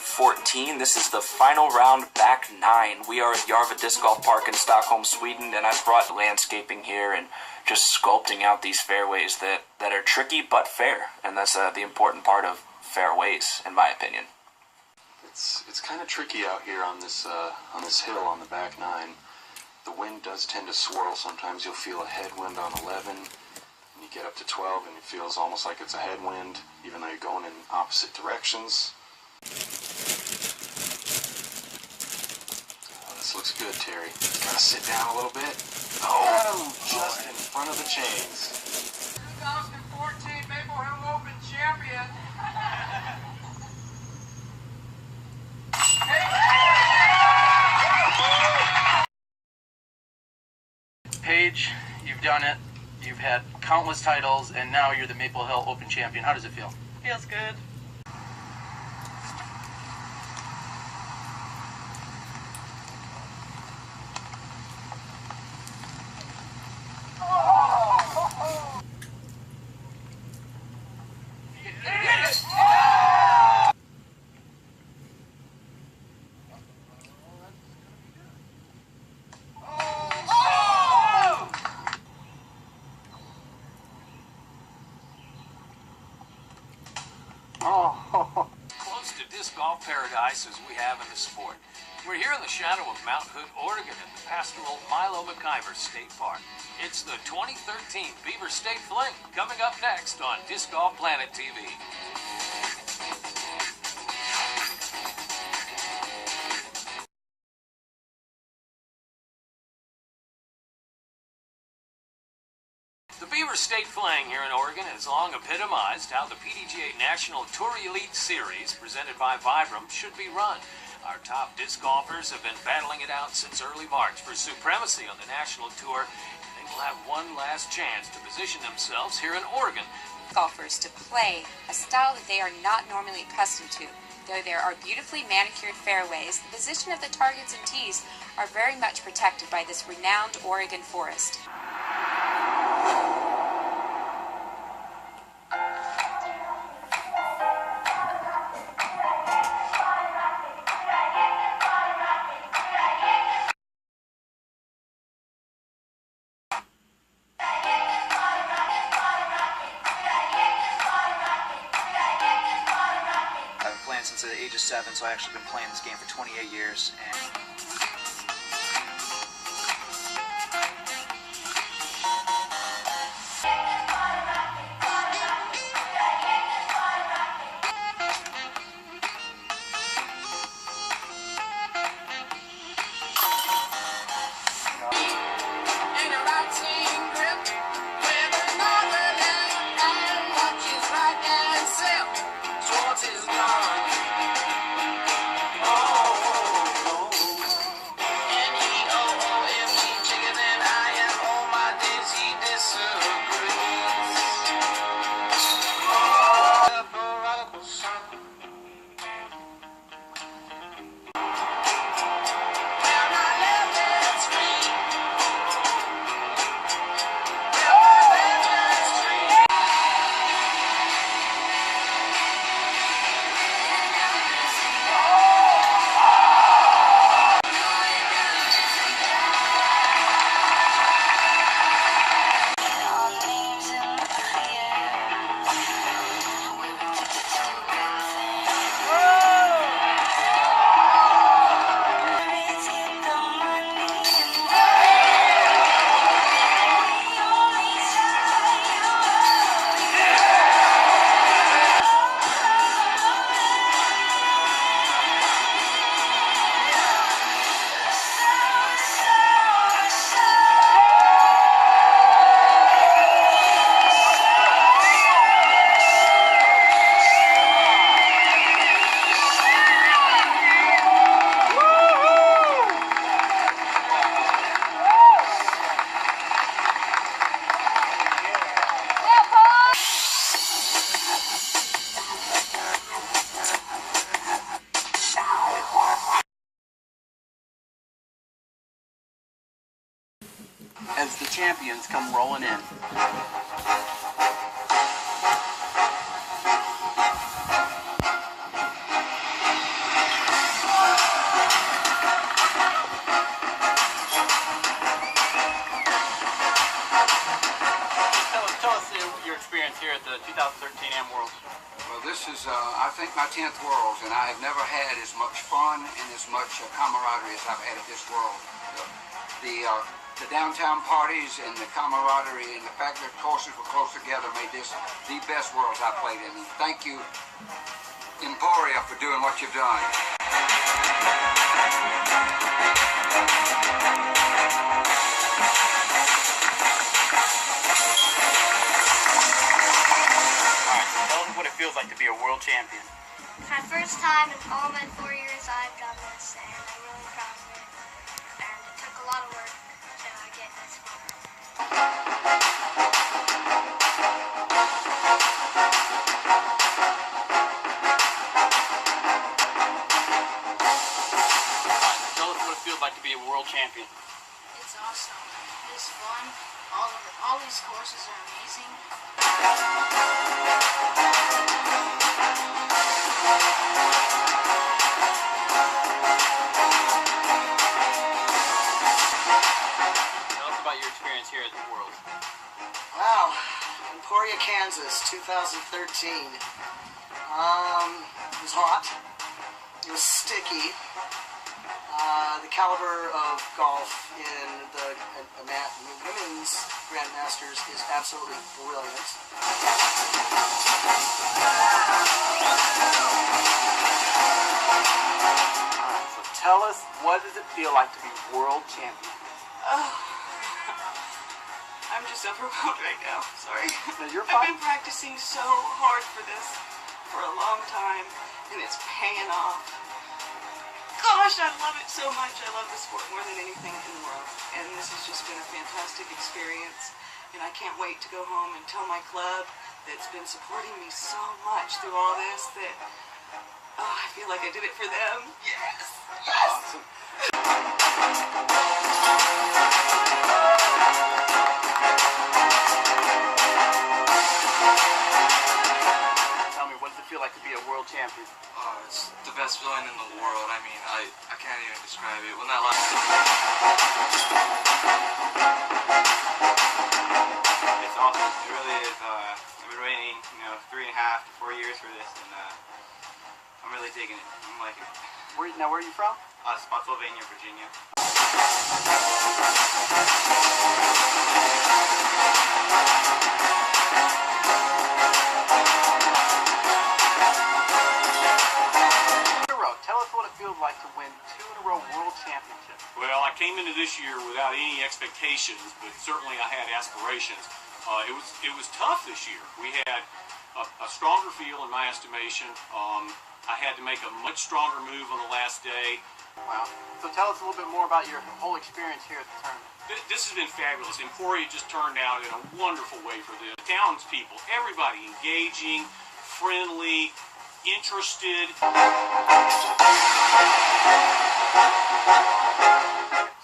2014. This is the final round, back 9. We are at Järva Disc Golf Park in Stockholm, Sweden, and I've brought landscaping here and just sculpting out these fairways that are tricky but fair, and that's the important part of fairways, in my opinion. It's kind of tricky out here on this hill on the back 9. The wind does tend to swirl. Sometimes you'll feel a headwind on 11. You get up to 12 and it feels almost like it's a headwind, even though you're going in opposite directions. Oh, this looks good, Terry. Gotta sit down a little bit. Oh, just in front of the chains. 2014 Maple Hill Open champion. Paige, you've done it. You've had countless titles, and now you're the Maple Hill Open champion. How does it feel? Feels good. Close to disc golf paradise as we have in the sport. We're here in the shadow of Mount Hood, Oregon at the pastoral Milo McIver State Park. It's the 2013 Beaver State Fling, coming up next on Disc Golf Planet TV. The Beaver State Fling here in Oregon has long epitomized how the PDGA National Tour Elite Series, presented by Vibram, should be run. Our top disc golfers have been battling it out since early March for supremacy on the National Tour, and they will have one last chance to position themselves here in Oregon. Golfers to play a style that they are not normally accustomed to. Though there are beautifully manicured fairways, the position of the targets and tees are very much protected by this renowned Oregon forest. Since the age of 7, so I've actually been playing this game for 28 years. As the champions come rolling in. is, I think, my 10th Worlds, and I have never had as much fun and as much camaraderie as I've had at this World. The downtown parties and the camaraderie and the fact that courses were close together made this the best Worlds I've played in. And thank you, Emporia, for doing what you've done. Tell us what it feels like to be a world champion. It's my first time in all my 4 years I've done this, and I'm really proud of it. And it took a lot of work to get this far. Tell us what it feels like to be a world champion. It's awesome. It's fun. All these courses are amazing. Tell us about your experience here at the World. Wow, Emporia, Kansas, 2013. It was hot. It was sticky. The caliber of golf in the women's Grandmasters is absolutely brilliant. So tell us, what does it feel like to be world champion? I'm just overwhelmed right now. Sorry. No, you're I've fine. been practicing so hard for this for a long time, and it's paying off. Gosh, I love it so much. I love the sport more than anything in the world. And this has just been a fantastic experience. And I can't wait to go home and tell my club that's been supporting me so much through all this that, I feel like I did it for them. Yes! Yes! Awesome. Tell me, what does it feel like to be a world champion? Oh, it's the best feeling in the world. I mean, I can't even describe it. When that last... It's awesome. It really is. I've been waiting, 3.5 to 4 years for this, and I'm really digging it. I'm liking it. Where are you from? Spotsylvania, Virginia. Tell us what it feels like to win 2 in a row world championships. Well, I came into this year without any expectations, but certainly I had aspirations. It was tough this year. We had a stronger field in my estimation. I had to make a much stronger move on the last day. Wow. So tell us a little bit more about your whole experience here at the tournament. This has been fabulous. Emporia just turned out in a wonderful way for this. Townspeople, everybody engaging, friendly, interested.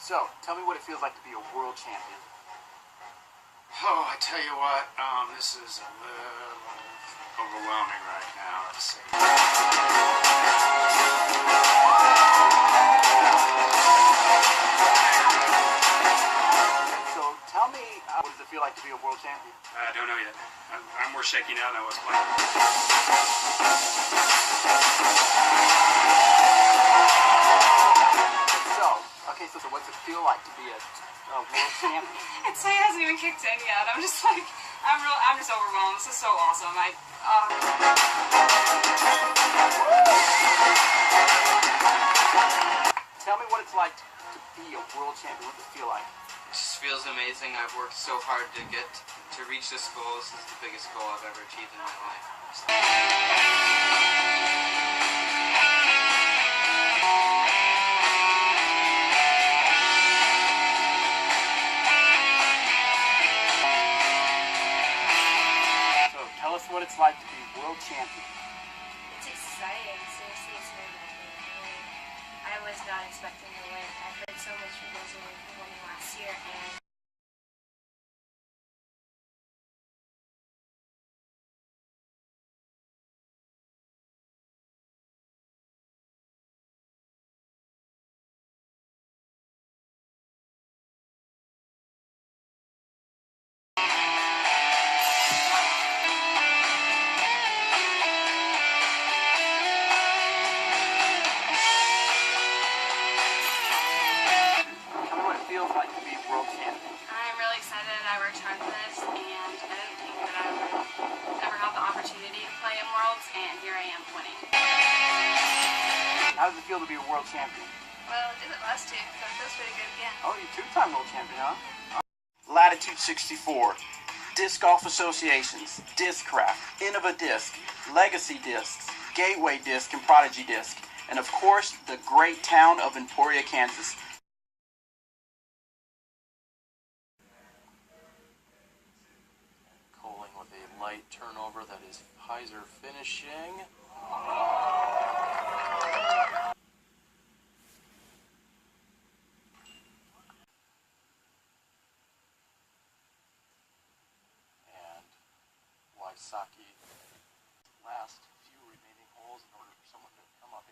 So, tell me what it feels like to be a world champion. Oh, I tell you what, this is a little overwhelming right now. Let's see. So, tell me, what does it feel like to be a world champion? I don't know yet. I'm more shaky now than I was playing. So what's it feel like to be a world champion? It hasn't even kicked in yet. I'm just like, I'm just overwhelmed. This is so awesome. Tell me what it's like to be a world champion. What does it feel like? It just feels amazing. I've worked so hard to reach this goal. This is the biggest goal I've ever achieved in my life. Tell us what it's like to be world champion. It's exciting. Seriously, it's nerve-wracking. I was not expecting to win. I heard so much from those who won last year, and it like to be world champion? I'm really excited. I worked hard for this, and I didn't think that I would ever have the opportunity to play in Worlds, and here I am winning. How does it feel to be a world champion? Well, I did it last year, so it feels pretty good again. Oh, you're two-time world champion, huh? Latitude 64, Disc Golf Associations, Discraft, Innova Disc, Legacy Discs, Gateway Disc, and Prodigy Disc, and of course, the great town of Emporia, Kansas. Coling with a light turnover that is Heiser finishing. And Wysocki last few remaining holes in order for someone to come up.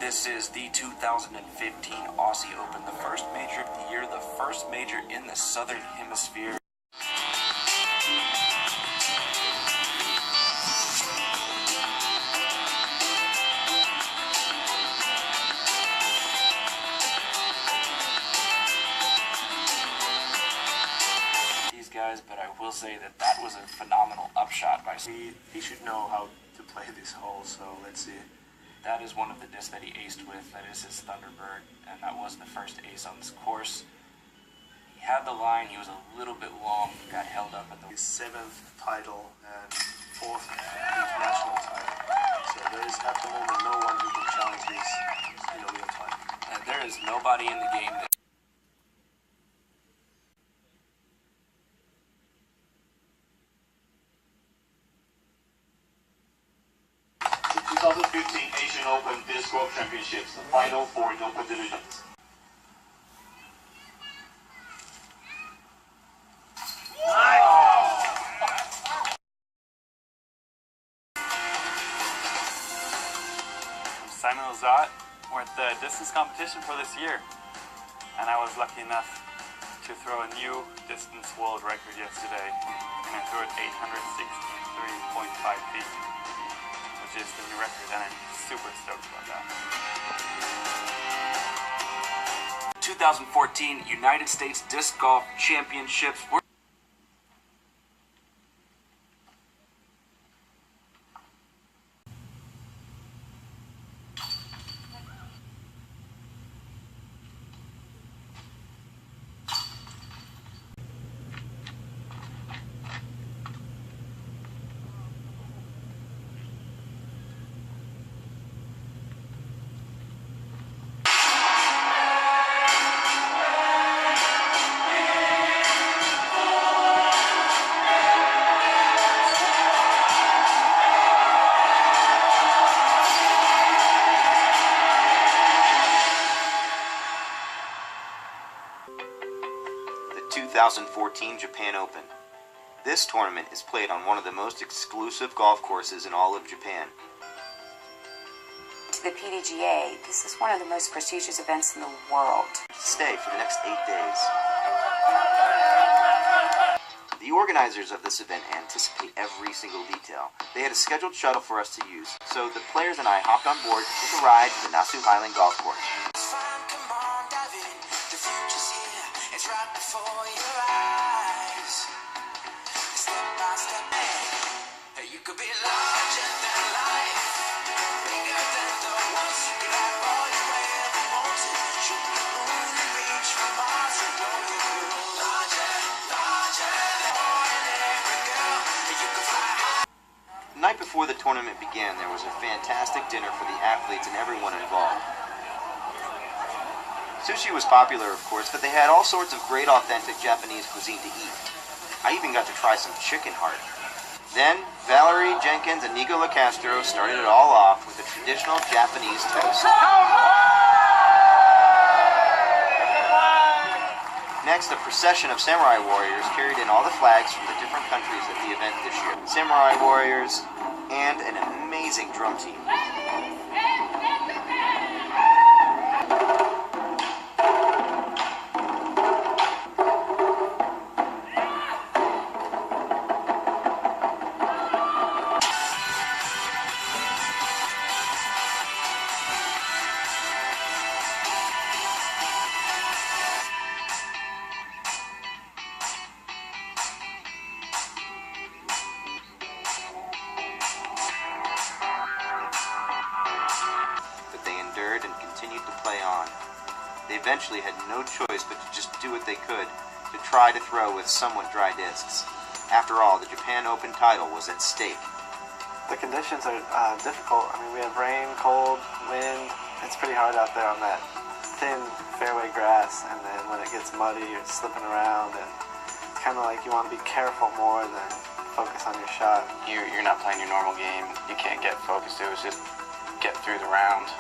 This is the 2015 Aussie Open, the first major of the year, the first major in the Southern Hemisphere. These guys, but I will say that that was a phenomenal upshot by Steve. He should know how to play this hole, so let's see. That is one of the discs that he aced with. That is his Thunderbird, and that was the first ace on this course. He had the line. He was a little bit long. Got held up at the His 7th title and 4th international title. So there is at the moment no one who can challenge this in a real time. And there is nobody in the game that 2015 Asian Open Disc Golf Championships, the final four in open divisions. I'm Simon Lazat. We're at the distance competition for this year, and I was lucky enough to throw a new distance world record yesterday, and I threw it 863.5 feet. Which is the new record, and I'm super stoked about that. 2014 United States Disc Golf Championships. The 2014 Japan Open. This tournament is played on one of the most exclusive golf courses in all of Japan. To the PDGA, this is one of the most prestigious events in the world. Stay for the next 8 days. The organizers of this event anticipate every single detail. They had a scheduled shuttle for us to use, so the players and I hopped on board and took a ride to the Nasu Highland Golf Course. It's right before your eyes. Step by step, you could be larger than life, bigger than the walls. You got all you ever wanted. Shoot the moon and reach for Mars and blow you larger, larger than before the tournament began, there was a fantastic dinner for the athletes and everyone involved. Sushi was popular, of course, but they had all sorts of great authentic Japanese cuisine to eat. I even got to try some chicken heart. Then, Valerie Jenkins and Nico Lacastro started it all off with a traditional Japanese toast. Next, a procession of samurai warriors carried in all the flags from the different countries at the event this year. Samurai warriors and an amazing drum team. And continued to play on. They eventually had no choice but to just do what they could to try to throw with somewhat dry discs. After all, the Japan Open title was at stake. The conditions are difficult. I mean, we have rain, cold, wind. It's pretty hard out there on that thin fairway grass, and then when it gets muddy, you're slipping around, and it's kind of like you want to be careful more than focus on your shot. You're not playing your normal game. You can't get focused. It was just get through the round.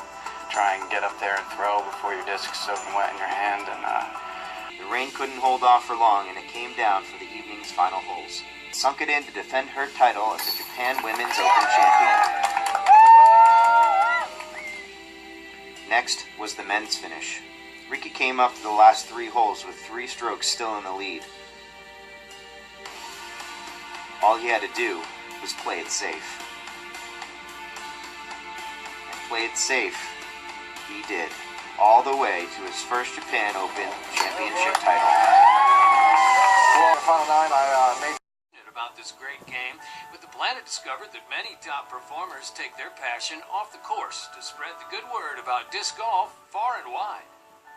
Try and get up there and throw before your disc's soaking wet in your hand. And the rain couldn't hold off for long, and it came down for the evening's final holes. Sunk it in to defend her title as the Japan Women's Open champion. Next was the men's finish. Riki came up to the last 3 holes with 3 strokes still in the lead. All he had to do was play it safe. And play it safe he did, all the way to his first Japan Open championship title. Well, in the final 9, I made about this great game, but the Planet discovered that many top performers take their passion off the course to spread the good word about disc golf far and wide.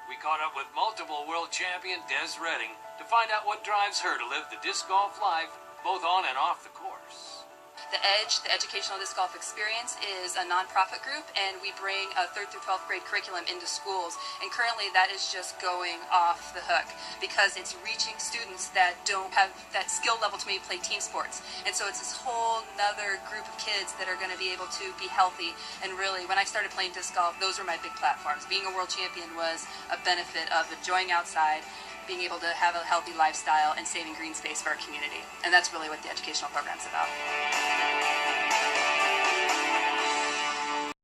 We caught up with multiple world champion Des Redding to find out what drives her to live the disc golf life both on and off the course. The EDGE, the Educational Disc Golf Experience, is a nonprofit group, and we bring a 3rd through 12th grade curriculum into schools. And currently that is just going off the hook because it's reaching students that don't have that skill level to maybe play team sports. And so it's this whole nother group of kids that are going to be able to be healthy. And really, when I started playing disc golf, those were my big platforms. Being a world champion was a benefit of enjoying outside, being able to have a healthy lifestyle, and saving green space for our community. And that's really what the educational program's about.